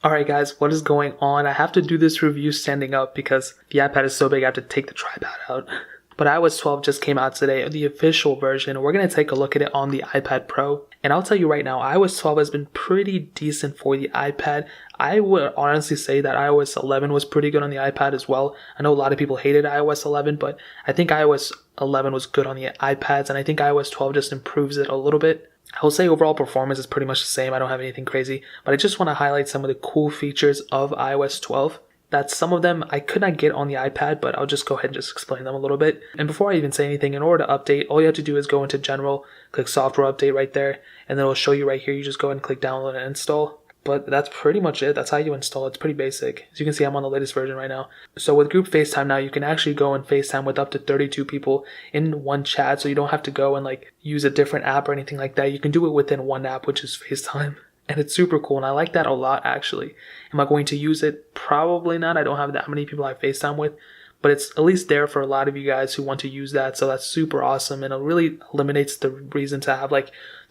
Alright guys, what is going on? I have to do this review standing up because the iPad is so big I have to take the tripod out. But iOS 12 just came out today, the official version. We're going to take a look at it on the iPad Pro. And I'll tell you right now, iOS 12 has been pretty decent for the iPad. I would honestly say that iOS 11 was pretty good on the iPad as well. I know a lot of people hated iOS 11, but I think iOS 11 was good on the iPads, and I think iOS 12 just improves it a little bit. I will say overall performance is pretty much the same. I don't have anything crazy, but I just want to highlight some of the cool features of iOS 12. That some of them I could not get on the iPad, but I'll just go ahead and just explain them a little bit. And before I even say anything, in order to update, all you have to do is go into General, click Software Update right there, and then it'll show you right here. You just go ahead and click Download and Install. But that's pretty much it. That's how you install it. It's pretty basic. As you can see, I'm on the latest version right now. So with group FaceTime now, you can actually go and FaceTime with up to 32 people in one chat. So you don't have to go and use a different app or anything like that. You can do it within one app, which is FaceTime. And it's super cool. And I like that a lot, actually. Am I going to use it? Probably not. I don't have that many people I FaceTime with. But it's at least there for a lot of you guys who want to use that. So that's super awesome. And it really eliminates the reason to have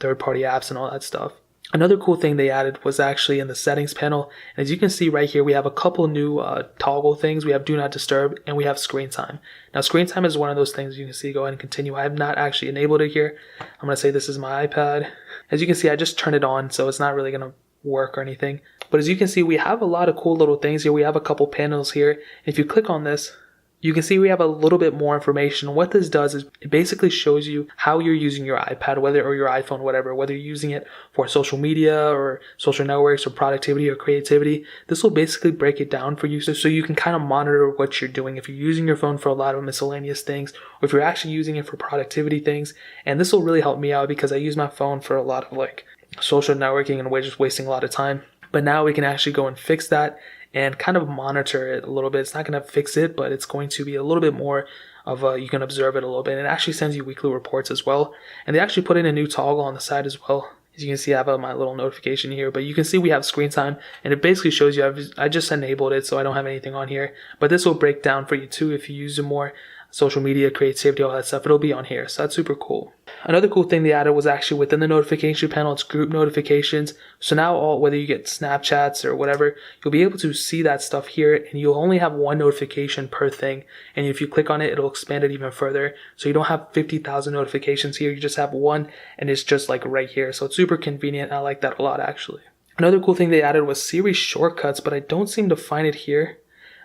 third-party apps and all that stuff. Another cool thing they added was actually in the settings panel. And as you can see right here, we have a couple new toggle things. We have Do Not Disturb and we have Screen Time. Now, Screen Time is one of those things you can see. Go ahead and continue. I have not actually enabled it here. I'm going to say this is my iPad. As you can see, I just turned it on, so it's not really going to work or anything. But as you can see, we have a lot of cool little things here. We have a couple panels here. If you click on this, you can see we have a little bit more information. What this does is it basically shows you how you're using your iPad, or your iPhone, whatever, whether you're using it for social media or social networks or productivity or creativity. This will basically break it down for you so you can kind of monitor what you're doing. If you're using your phone for a lot of miscellaneous things, or if you're actually using it for productivity things. And this will really help me out because I use my phone for a lot of social networking and we're just wasting a lot of time. But now we can actually go and fix that and kind of monitor it a little bit. It's not going to fix it, but it's going to be a little bit more of you can observe it a little bit. And it actually sends you weekly reports as well. And they actually put in a new toggle on the side as well. As you can see, I have my little notification here, but you can see we have Screen Time, and it basically shows you, I just enabled it, so I don't have anything on here. But this will break down for you too if you use it more. Social media, creativity, all that stuff, it'll be on here. So that's super cool. Another cool thing they added was actually within the notification panel, it's group notifications. So now whether you get Snapchats or whatever, you'll be able to see that stuff here, and you'll only have one notification per thing. And if you click on it, it'll expand it even further. So you don't have 50,000 notifications here. You just have one, and it's just right here. So it's super convenient. I like that a lot, actually. Another cool thing they added was Siri shortcuts, but I don't seem to find it here.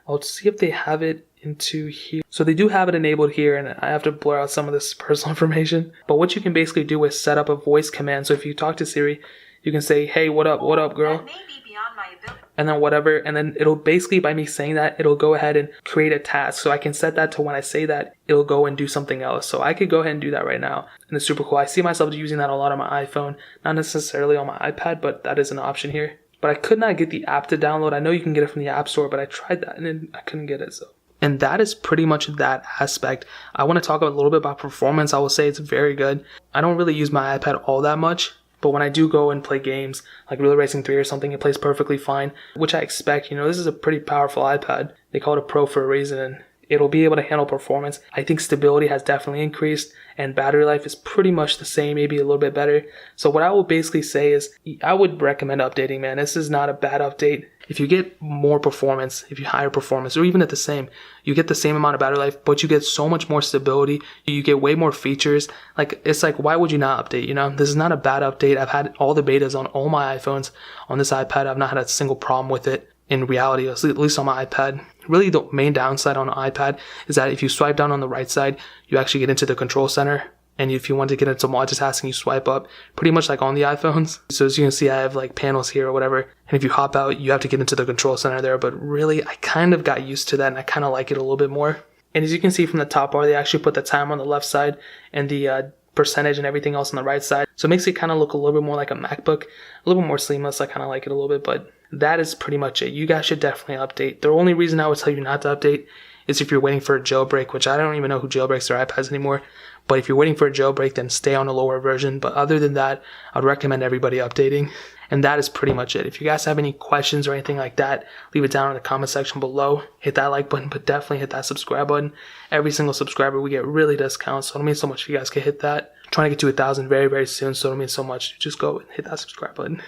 I'll see if they have it into here. So they do have it enabled here, and I have to blur out some of this personal information. But what you can basically do is set up a voice command. So if you talk to Siri, you can say, "Hey, what up, girl?" That may be beyond my ability. And then whatever, and then it'll basically, by me saying that, it'll go ahead and create a task. So I can set that to when I say that, it'll go and do something else. So I could go ahead and do that right now. And it's super cool. I see myself using that a lot on my iPhone, not necessarily on my iPad, but that is an option here. But I could not get the app to download. I know you can get it from the App Store, but I tried that and then I couldn't get it. And that is pretty much that aspect. I want to talk a little bit about performance. I will say it's very good. I don't really use my iPad all that much, but when I do go and play games like Relay Racing 3 or something, it plays perfectly fine, which I expect. This is a pretty powerful iPad. They call it a Pro for a reason, and it'll be able to handle performance. I think stability has definitely increased, and battery life is pretty much the same, maybe a little bit better. So what I will basically say is I would recommend updating, man. This is not a bad update. If you get more performance, if you higher performance, or even at the same, you get the same amount of battery life, but you get so much more stability. You get way more features. It's why would you not update? This is not a bad update. I've had all the betas on all my iPhones. On this iPad, I've not had a single problem with it. In reality, at least on my iPad. Really, the main downside on an iPad is that if you swipe down on the right side, you actually get into the control center. And if you want to get into multitasking, you swipe up, pretty much like on the iPhones. So as you can see, I have panels here or whatever. And if you hop out, you have to get into the control center there. But really, I kind of got used to that, and I kind of like it a little bit more. And as you can see from the top bar, they actually put the time on the left side and the percentage and everything else on the right side. So it makes it kind of look a little bit more like a MacBook, a little bit more seamless. I kind of like it a little bit, but that is pretty much it. You guys should definitely update. The only reason I would tell you not to update is if you're waiting for a jailbreak, which I don't even know who jailbreaks their iPads anymore. But if you're waiting for a jailbreak, then stay on a lower version. But other than that, I'd recommend everybody updating. And that is pretty much it. If you guys have any questions or anything like that, leave it down in the comment section below. Hit that like button, but definitely hit that subscribe button. Every single subscriber we get really does count. So it means so much if you guys can hit that. I'm trying to get to 1,000 very, very soon. So it means so much. Just go and hit that subscribe button.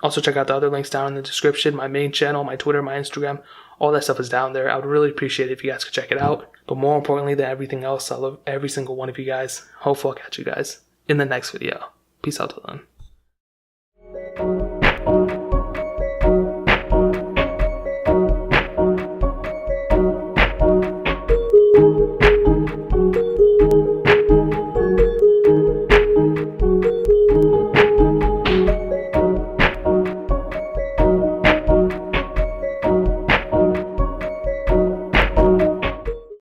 Also, check out the other links down in the description. My main channel, my Twitter, my Instagram, all that stuff is down there. I would really appreciate it if you guys could check it out. But more importantly than everything else, I love every single one of you guys. Hopefully I'll catch you guys in the next video. Peace out till then.